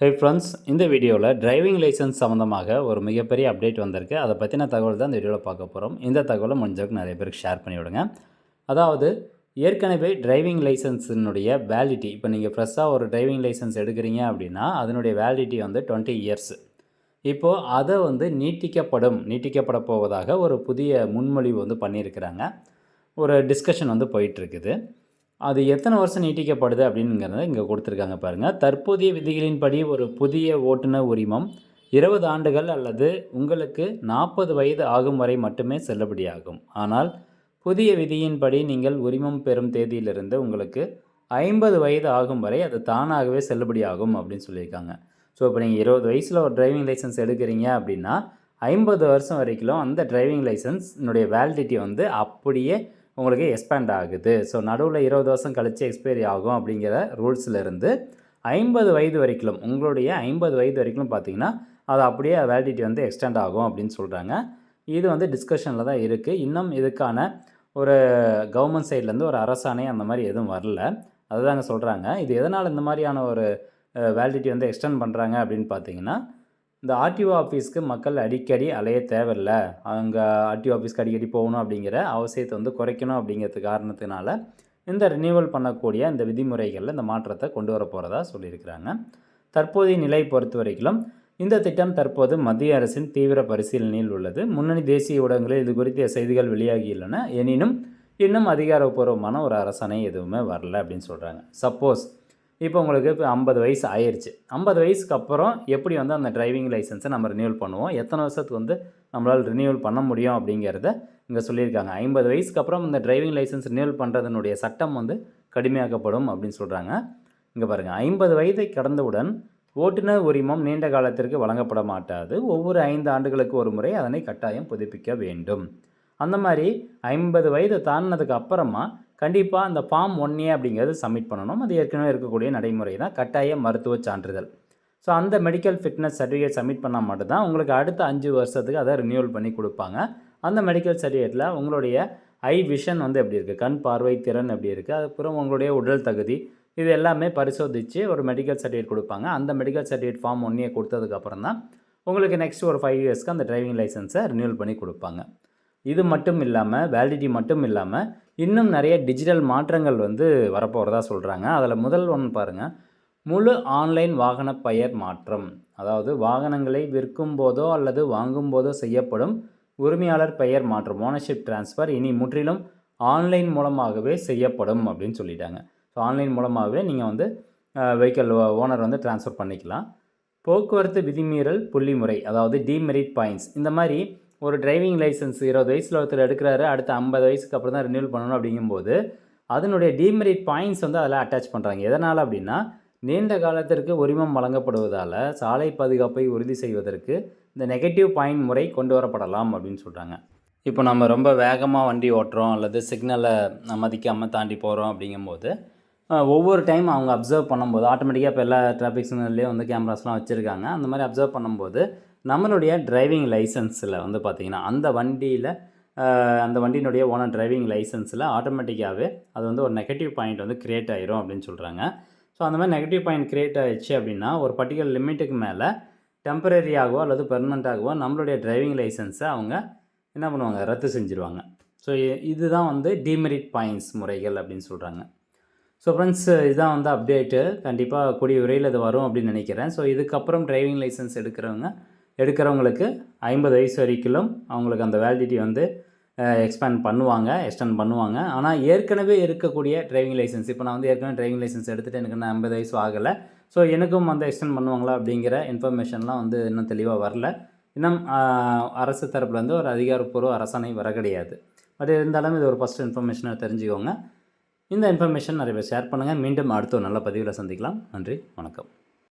Hey friends, இந்த வீடியோவில் driving licence சம்மந்தமாக ஒரு மிகப்பெரிய அப்டேட் வந்திருக்கு. அதை பற்றின தகவல் தான் இந்த வீடியோவில் பார்க்க போகிறோம். இந்த தகவலை முடிஞ்சவங்க நிறைய பேருக்கு ஷேர் பண்ணிவிடுங்க. அதாவது ஏற்கனவே டிரைவிங் லைசன்ஸினுடைய வேலிடிட்டி, இப்போ நீங்கள் ஃப்ரெஷ்ஷாக ஒரு டிரைவிங் லைசன்ஸ் எடுக்கிறீங்க அப்படின்னா அதனுடைய வேலிடிட்டி வந்து 20 இயர்ஸ். இப்போது அதை வந்து நீட்டிக்கப்பட போவதாக ஒரு புதிய முன்மொழிவு வந்து பண்ணியிருக்கிறாங்க. ஒரு டிஸ்கஷன் வந்து போயிட்டுருக்குது. அது எத்தனை வருஷம் நீட்டிக்கப்படுது அப்படிங்கிறத இங்கே கொடுத்துருக்காங்க பாருங்கள். தற்போதைய விதிகளின்படி ஒரு புதிய ஓட்டுநர் உரிமம் 20 ஆண்டுகள் அல்லது உங்களுக்கு 40 வயது ஆகும் வரை மட்டுமே செல்லுபடியாகும். ஆனால் புதிய விதியின்படி நீங்கள் உரிமம் பெறும் தேதியிலிருந்து உங்களுக்கு 50 வயது ஆகும் வரை அது தானாகவே செல்லுபடியாகும் அப்படின்னு சொல்லியிருக்காங்க. ஸோ இப்போ நீங்கள் 20 வயசில் ஒரு டிரைவிங் லைசன்ஸ் எடுக்கிறீங்க அப்படின்னா 50 வருஷம் வரைக்கும் அந்த டிரைவிங் லைசன்ஸ்னுடைய வேலிடிட்டி வந்து அப்படியே உங்களுக்கு எக்ஸ்பேண்ட் ஆகுது. ஸோ நடுவில் 20 வருஷம் கழித்து எக்ஸ்பைரி ஆகும் அப்படிங்கிற ரூல்ஸில் 50 வயது வரைக்கும், உங்களுடைய 50 வயது வரைக்கும் பார்த்திங்கன்னா அது அப்படியே வேலிடிட்டி வந்து எக்ஸ்டெண்ட் ஆகும் அப்படின்னு சொல்கிறாங்க. இது வந்து டிஸ்கஷனில் தான் இருக்குது. இன்னும் இதுக்கான ஒரு கவர்மெண்ட் சைட்லேருந்து ஒரு அரசாணை அந்த மாதிரி எதுவும் வரல. அதுதாங்க சொல்கிறாங்க. இது எதனால் இந்த மாதிரியான ஒரு வேலிடிட்டி வந்து எக்ஸ்டெண்ட் பண்ணுறாங்க அப்படின்னு பார்த்தீங்கன்னா, இந்த ஆர்டிஓ ஆஃபீஸ்க்கு மக்கள் அடிக்கடி அலைய தேவையில்லை, அங்கே ஆர்டிஓ ஆஃபீஸ்க்கு அடிக்கடி போகணும் அப்படிங்கிற அவசியத்தை வந்து குறைக்கணும் அப்படிங்கிறது காரணத்தினால இந்த ரினியூவல் பண்ணக்கூடிய இந்த விதிமுறைகளில் இந்த மாற்றத்தை கொண்டு வர போகிறதா சொல்லியிருக்கிறாங்க. தற்போதைய நிலை பொறுத்த வரைக்கும் இந்த திட்டம் தற்போது மத்திய அரசின் தீவிர பரிசீலனையில் உள்ளது. முன்னணி தேசிய ஊடகங்களில் இது குறித்த செய்திகள் வெளியாகியுள்ளன. எனினும் இன்னும் அதிகாரப்பூர்வமான ஒரு அரசாணை எதுவுமே வரல அப்படின்னு சொல்கிறாங்க. சப்போஸ் இப்போ உங்களுக்கு இப்போ 50 வயசு ஆயிடுச்சு. 50 வயசுக்கு அப்புறம் எப்படி வந்து அந்த டிரைவிங் லைசன்ஸை நம்ம ரினியூவல் பண்ணுவோம், எத்தனை வருஷத்துக்கு வந்து நம்மளால் ரினியூவல் பண்ண முடியும் அப்படிங்கிறத இங்கே சொல்லியிருக்காங்க. 50 வயசுக்கு அப்புறம் இந்த டிரைவிங் லைசன்ஸ் ரினியூவல் பண்ணுறதுனுடைய சட்டம் வந்து கடுமையாக்கப்படும் அப்படின்னு சொல்கிறாங்க. இங்கே பாருங்கள், 50 வயதை கடந்தவுடன் ஓட்டுநர் உரிமம் நீண்ட காலத்திற்கு வழங்கப்பட மாட்டாது. ஒவ்வொரு 5 ஆண்டுகளுக்கு ஒரு முறை அதனை கட்டாயம் புதுப்பிக்க வேண்டும். அந்த மாதிரி 50 வயதை தாண்டினதுக்கு அப்புறமா கண்டிப்பாக அந்த ஃபார்ம் 1A அப்படிங்கிறது சப்மிட் பண்ணணும். அது ஏற்கனவே இருக்கக்கூடிய நடைமுறை தான், கட்டாய மருத்துவ சான்றிதழ். ஸோ அந்த மெடிக்கல் ஃபிட்னஸ் சர்டிஃபிகேட் சப்மிட் பண்ணால் மட்டும்தான் உங்களுக்கு அடுத்த 5 வருஷத்துக்கு அதை ரினியூவல் பண்ணி கொடுப்பாங்க. அந்த மெடிக்கல் சர்டிஃபிகேட்டில் உங்களுடைய ஐ விஷன் வந்து எப்படி இருக்குது, கண் பார்வை திறன் எப்படி இருக்குது, அதுக்கப்புறம் உங்களுடைய உடல் தகுதி, இது எல்லாமே பரிசோதித்து ஒரு மெடிக்கல் சர்டிஃபிகேட் கொடுப்பாங்க. அந்த மெடிக்கல் சர்டிஃபிகேட் ஃபார்ம் 1A கொடுத்ததுக்கப்புறம் தான் உங்களுக்கு நெக்ஸ்ட் ஒரு 5 இயர்ஸ்க்கு அந்த டிரைவிங் லைசன்ஸை ரினியூவல் பண்ணி கொடுப்பாங்க. இது மட்டும் இல்லாமல், வேலிடிட்டி மட்டும் இல்லாமல் இன்னும் நிறைய டிஜிட்டல் மாற்றங்கள் வந்து வரப்போகிறதா சொல்கிறாங்க. அதில் முதல் ஒன்று பாருங்கள், முழு ஆன்லைன் வாகன பெயர் மாற்றம். அதாவது வாகனங்களை விற்கும் போதோ அல்லது வாங்கும் போதோ செய்யப்படும் உரிமையாளர் பெயர் மாற்றம், ஓனர்ஷிப் டிரான்ஸ்ஃபர் இனி முற்றிலும் ஆன்லைன் மூலமாகவே செய்யப்படும் அப்படின்னு சொல்லிட்டாங்க. ஸோ ஆன்லைன் மூலமாகவே நீங்கள் வந்து வெஹிக்கிள் ஓனர் வந்து டிரான்ஸ்ஃபர் பண்ணிக்கலாம். போக்குவரத்து விதிமீறல் புள்ளிமுறை, அதாவது டிமெரிட் பாயிண்ட்ஸ், இந்த மாதிரி ஒரு டிரைவிங் லைசன்ஸ் 20 வயசில் ஒருத்தர் எடுக்கிறாரு, அடுத்த 50 வயசுக்கு அப்புறம் தான் ரினியூவல் பண்ணணும் அப்படிங்கும்போது அதனுடைய டிமெரிட் பாயிண்ட்ஸ் வந்து அதில் அட்டாச் பண்ணுறாங்க. எதனால் அப்படின்னா, நீண்ட காலத்திற்கு உரிமம் வழங்கப்படுவதால் சாலை பாதுகாப்பை உறுதி செய்வதற்கு இந்த நெகட்டிவ் பாயிண்ட் முறை கொண்டு வரப்படலாம் அப்படின்னு சொல்கிறாங்க. இப்போ நம்ம ரொம்ப வேகமாக வண்டி ஓட்டுறோம் அல்லது சிக்னலை மதிக்காமல் தாண்டி போகிறோம் அப்படிங்கும்போது ஒவ்வொரு டைம் அவங்க அப்சர்வ் பண்ணும்போது ஆட்டோமேட்டிக்காக இப்போ எல்லா டிராஃபிக் சிக்னல்லையும் வந்து கேமராஸ்லாம் வச்சுருக்காங்க. அந்த மாதிரி அப்சர்வ் பண்ணும்போது நம்மளுடைய டிரைவிங் லைசன்ஸில் வந்து பார்த்திங்கன்னா அந்த வண்டியினுடைய ஓனர் டிரைவிங் லைசன்ஸில் ஆட்டோமேட்டிக்காகவே அது வந்து ஒரு நெகட்டிவ் பாயிண்ட் வந்து க்ரியேட் ஆகிரும் அப்படின்னு சொல்கிறாங்க. ஸோ அந்த மாதிரி நெகட்டிவ் பாயிண்ட் க்ரியேட் ஆகிடுச்சு அப்படின்னா ஒரு பர்டிகுலர் லிமிட்டுக்கு மேலே டெம்பரரியாகவோ அல்லது பெர்மனண்ட்டாகவோ நம்மளுடைய டிரைவிங் லைசன்ஸை அவங்க என்ன பண்ணுவாங்க, ரத்து செஞ்சுருவாங்க. ஸோ இதுதான் வந்து டிமெரிட் பாயிண்ட்ஸ் முறைகள் அப்படின்னு சொல்கிறாங்க. ஸோ ஃப்ரெண்ட்ஸ், இதுதான் வந்து அப்டேட்டு. கண்டிப்பாக கூடிய விரைவில் இது வரும் அப்படின்னு நினைக்கிறேன். ஸோ இதுக்கப்புறம் டிரைவிங் லைசன்ஸ் எடுக்கிறவங்களுக்கு 50 வயசு வரைக்கும் அவங்களுக்கு அந்த வேலிடிட்டி வந்து எக்ஸ்டெண்ட் பண்ணுவாங்க. ஆனால் ஏற்கனவே இருக்கக்கூடிய டிரைவிங் லைசன்ஸ், இப்போ நான் வந்து ஏற்கனவே டிரைவிங் லைசன்ஸ் எடுத்துகிட்டு எனக்கு இன்னும் 50 வயசு ஆகலை, ஸோ எனக்கும் வந்து எக்ஸ்டெண்ட் பண்ணுவாங்களா அப்படிங்கிற இன்ஃபர்மேஷன்லாம் வந்து இன்னும் தெளிவாக வரல. இன்னும் அரசு தரப்புலேருந்து ஒரு அதிகாரப்பூர்வ அரசாணை வர கிடையாது. பட் இருந்தாலும் இது ஒரு ஃபஸ்ட் இன்ஃபர்மேஷனை தெரிஞ்சுக்கோங்க. இந்த இன்ஃபர்மேஷன் நிறைய பேர் ஷேர் பண்ணுங்கள். மீண்டும் அடுத்த ஒரு நல்ல பதிவில் சந்திக்கலாம். நன்றி, வணக்கம்.